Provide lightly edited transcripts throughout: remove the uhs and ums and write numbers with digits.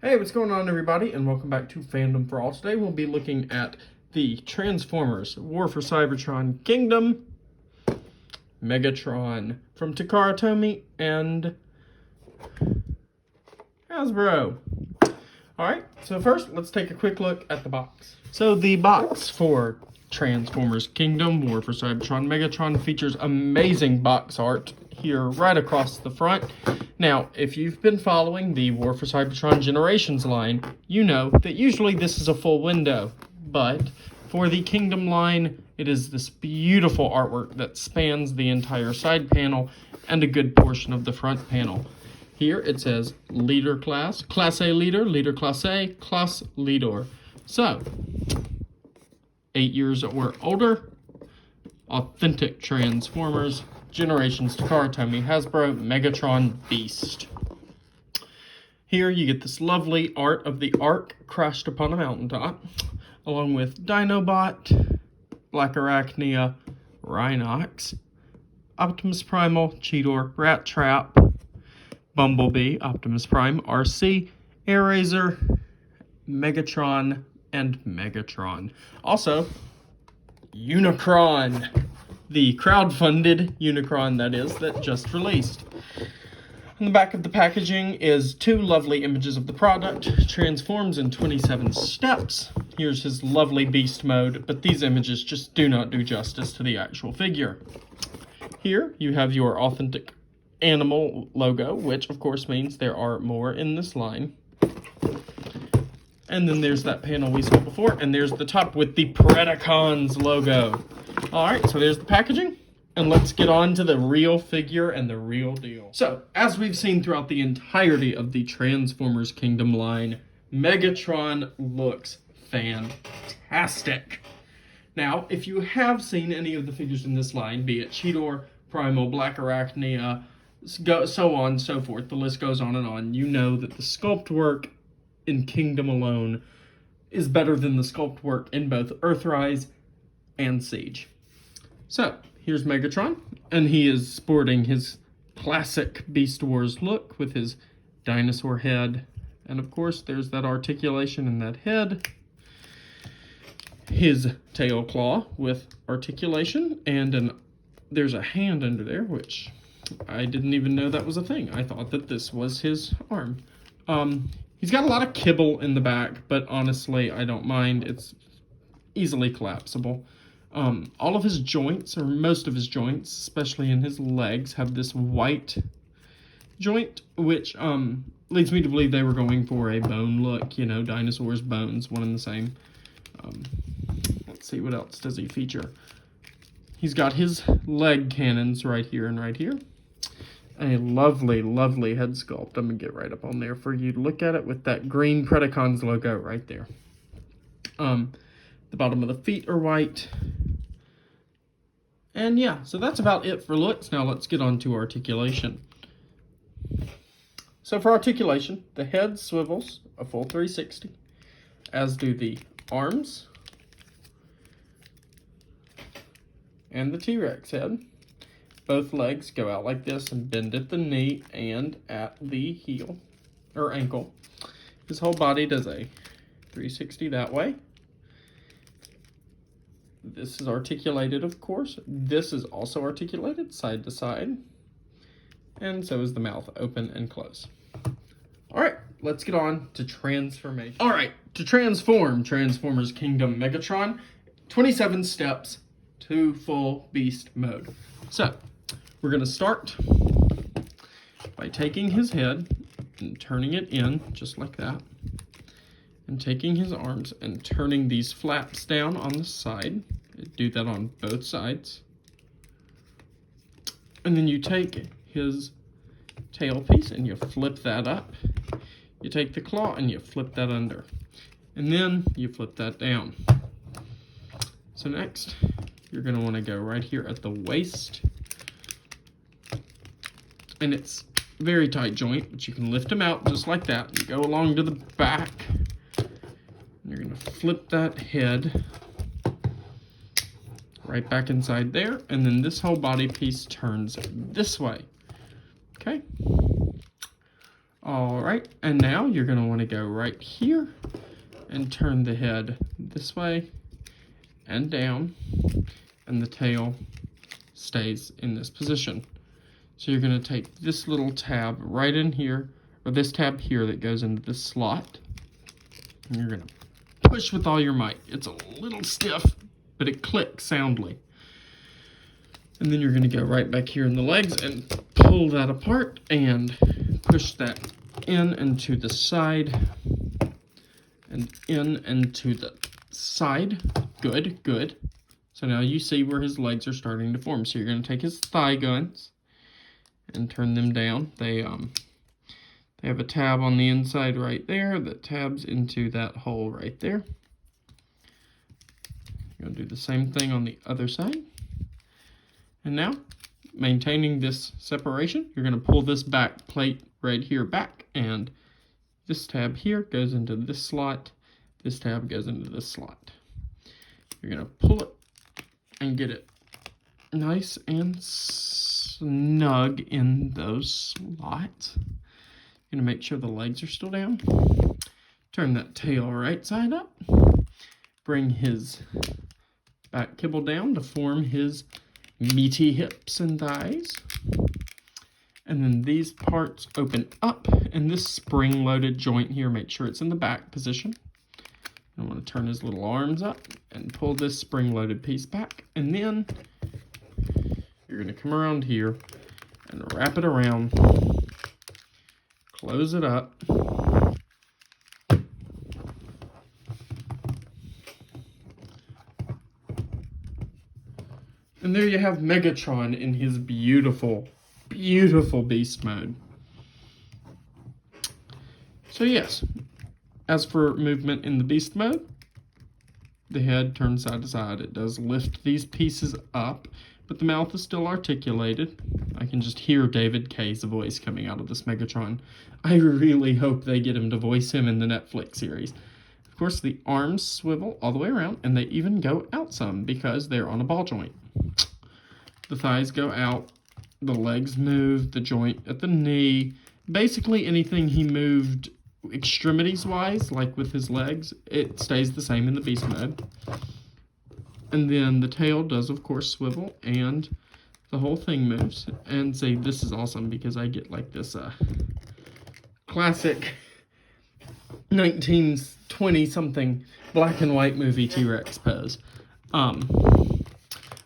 Hey, what's going on, everybody, and welcome back to Fandom for All. Today we'll be looking at the Transformers War for Cybertron Kingdom Megatron from Takara Tomy and Hasbro. Alright, so first let's take a quick look at the box. So the box for Transformers Kingdom War for Cybertron Megatron features amazing box art here right across the front. Now, if you've been following the War for Cybertron Generations line, you know that usually this is a full window, but for the Kingdom line, it is this beautiful artwork that spans the entire side panel and a good portion of the front panel. Here it says Leader Class, Class A Leader, Leader Class A, Class Leader. So, 8 years or older, authentic Transformers, Generations, Takara Tomy, Hasbro, Megatron, Beast. Here you get this lovely art of the Ark crashed upon a mountaintop, along with Dinobot, Black Arachnia, Rhinox, Optimus Primal, Cheetor, Rat Trap, Bumblebee, Optimus Prime, RC, Airazor, Megatron, and Megatron. Also, Unicron, the crowdfunded Unicron, that just released. On the back of the packaging is two lovely images of the product. Transforms in 27 steps. Here's his lovely beast mode, but these images just do not do justice to the actual figure. Here you have your authentic animal logo, which of course means there are more in this line. And then there's that panel we saw before, and there's the top with the Predacons logo. Alright, so there's the packaging, and let's get on to the real figure and the real deal. So, as we've seen throughout the entirety of the Transformers Kingdom line, Megatron looks fantastic. Now, if you have seen any of the figures in this line, be it Cheetor, Primal, Black Arachnia, so on and so forth, the list goes on and on, you know that the sculpt work in Kingdom alone is better than the sculpt work in both Earthrise and Siege. So, here's Megatron, and he is sporting his classic Beast Wars look with his dinosaur head, and of course there's that articulation in that head, his tail claw with articulation, and there's a hand under there, which I didn't even know that was a thing. I thought that this was his arm. He's got a lot of kibble in the back, but honestly, I don't mind. It's easily collapsible. All of his joints, or most of his joints, especially in his legs, have this white joint, which leads me to believe they were going for a bone look, you know, dinosaurs' bones, one and the same. Let's see, what else does he feature? He's got his leg cannons right here and right here. A lovely, lovely head sculpt. I'm going to get right up on there for you to look at it with that green Predacons logo right there. The bottom of the feet are white. And yeah, so that's about it for looks. Now let's get on to articulation. So for articulation, the head swivels a full 360, as do the arms and the T-Rex head. Both legs go out like this and bend at the knee and at the heel, or ankle. His whole body does a 360 that way. This is articulated, of course. This is also articulated side to side. And so is the mouth, open and close. Alright, let's get on to transformation. Alright, to transform Transformers Kingdom Megatron, 27 steps to full beast mode. So, we're going to start by taking his head and turning it in, just like that. And taking his arms and turning these flaps down on the side. Do that on both sides. And then you take his tail piece and you flip that up. You take the claw and you flip that under. And then you flip that down. So next, you're going to want to go right here at the waist. And it's very tight joint, but you can lift them out just like that. You go along to the back. You're going to flip that head right back inside there, and then this whole body piece turns this way. Okay? All right, and now you're gonna wanna go right here and turn the head this way and down, and the tail stays in this position. So you're gonna take this little tab right in here, or this tab here that goes into this slot, and you're gonna push with all your might. It's a little stiff, but it clicks soundly. And then you're gonna go right back here in the legs and pull that apart and push that in and to the side and in and to the side. Good, good. So now you see where his legs are starting to form. So you're gonna take his thigh guns and turn them down. They have a tab on the inside right there that tabs into that hole right there. You're gonna do the same thing on the other side. And now, maintaining this separation, you're gonna pull this back plate right here back, and this tab here goes into this slot, this tab goes into this slot. You're gonna pull it and get it nice and snug in those slots. You're gonna make sure the legs are still down. Turn that tail right side up. Bring his back kibble down to form his meaty hips and thighs. And then these parts open up, and this spring-loaded joint here, make sure it's in the back position. I want to turn his little arms up and pull this spring-loaded piece back. And then you're going to come around here and wrap it around, close it up, and there you have Megatron in his beautiful, beautiful beast mode. So yes, as for movement in the beast mode, the head turns side to side. It does lift these pieces up, but the mouth is still articulated. I can just hear David Kaye's voice coming out of this Megatron. I really hope they get him to voice him in the Netflix series. Of course, the arms swivel all the way around, and they even go out some because they're on a ball joint. The thighs go out, the legs move, the joint at the knee. Basically anything he moved extremities-wise, like with his legs, it stays the same in the beast mode. And then the tail does, of course, swivel, and the whole thing moves. And see, this is awesome because I get like this classic 1920-something black and white movie T-Rex pose.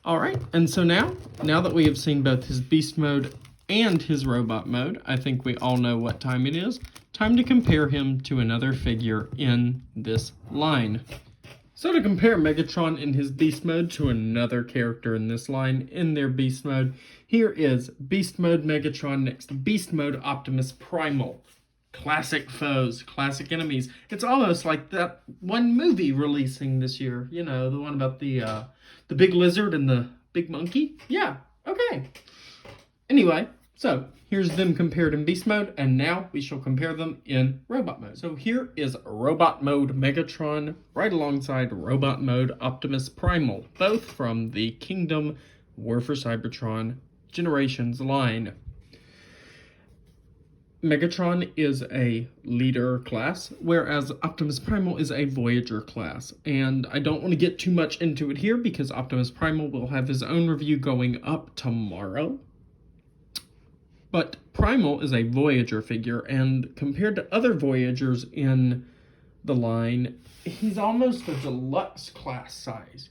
All right, and so now that we have seen both his beast mode and his robot mode, I think we all know what time it is. Time to compare him to another figure in this line. So to compare Megatron in his beast mode to another character in this line in their beast mode, here is beast mode Megatron next to beast mode Optimus Primal. Classic foes, classic enemies. It's almost like that one movie releasing this year. You know, the one about the big lizard and the big monkey. Yeah, okay. Anyway, so here's them compared in beast mode, and now we shall compare them in robot mode. So here is robot mode Megatron right alongside robot mode Optimus Primal, both from the Kingdom War for Cybertron Generations line. Megatron is a leader class, whereas Optimus Primal is a Voyager class. And I don't want to get too much into it here because Optimus Primal will have his own review going up tomorrow. But Primal is a Voyager figure, and compared to other Voyagers in the line, he's almost a deluxe class size.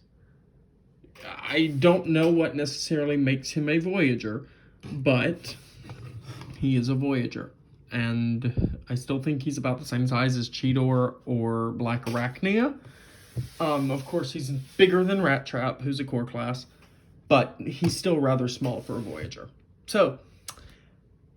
I don't know what necessarily makes him a Voyager, but he is a Voyager. And I still think he's about the same size as Cheetor or Black Arachnia. Of course, he's bigger than Rat Trap, who's a core class, but he's still rather small for a Voyager. So,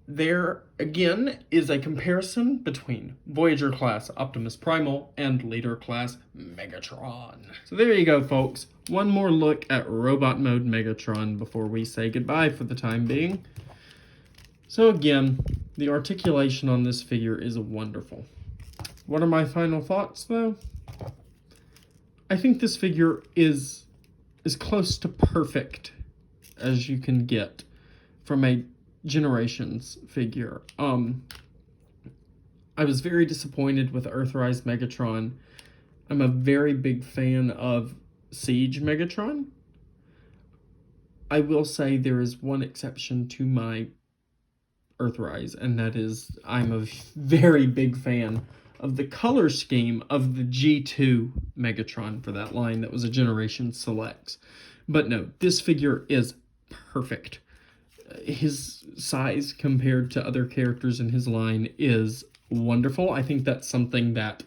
there, again, is a comparison between Voyager class Optimus Primal and Leader class Megatron. So there you go, folks. One more look at Robot Mode Megatron before we say goodbye for the time being. So again, the articulation on this figure is wonderful. What are my final thoughts, though? I think this figure is as close to perfect as you can get from a Generations figure. I was very disappointed with Earthrise Megatron. I'm a very big fan of Siege Megatron. I will say there is one exception to my Earthrise, and that is I'm a very big fan of the color scheme of the G2 Megatron for that line that was a Generation Selects. But no, this figure is perfect. His size compared to other characters in his line is wonderful. I think that's something that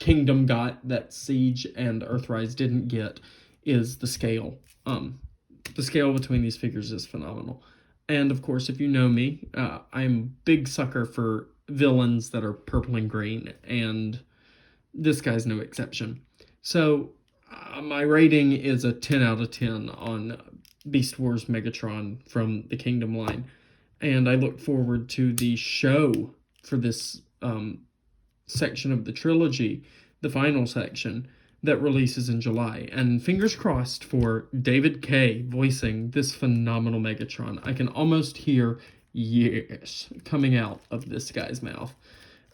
Kingdom got that Siege and Earthrise didn't get, is the scale. The scale between these figures is phenomenal. And of course, if you know me, I'm a big sucker for villains that are purple and green, and this guy's no exception. So my rating is a 10 out of 10 on Beast Wars Megatron from the Kingdom line. And I look forward to the show for this section of the trilogy, the final section, that releases in July. And fingers crossed for David Kaye voicing this phenomenal Megatron. I can almost hear yes coming out of this guy's mouth.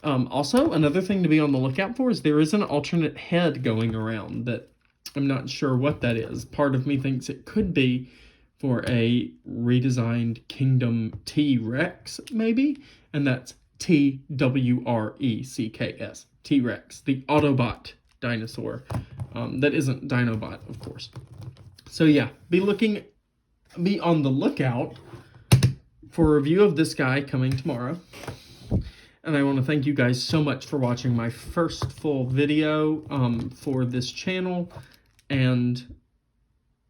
Also, another thing to be on the lookout for is there is an alternate head going around that I'm not sure what that is. Part of me thinks it could be for a redesigned Kingdom T-Rex, maybe? And that's T-W-R-E-C-K-S. T-Rex, the Autobot dinosaur. That isn't Dinobot, of course. So yeah, be on the lookout for a review of this guy coming tomorrow. And I want to thank you guys so much for watching my first full video for this channel, and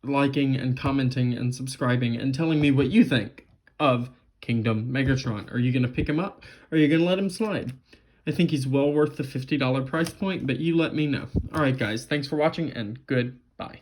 liking and commenting and subscribing and telling me what you think of Kingdom Megatron. Are you going to pick him up, or are you going to let him slide? I think he's well worth the $50 price point, but you let me know. Alright guys, thanks for watching, and goodbye.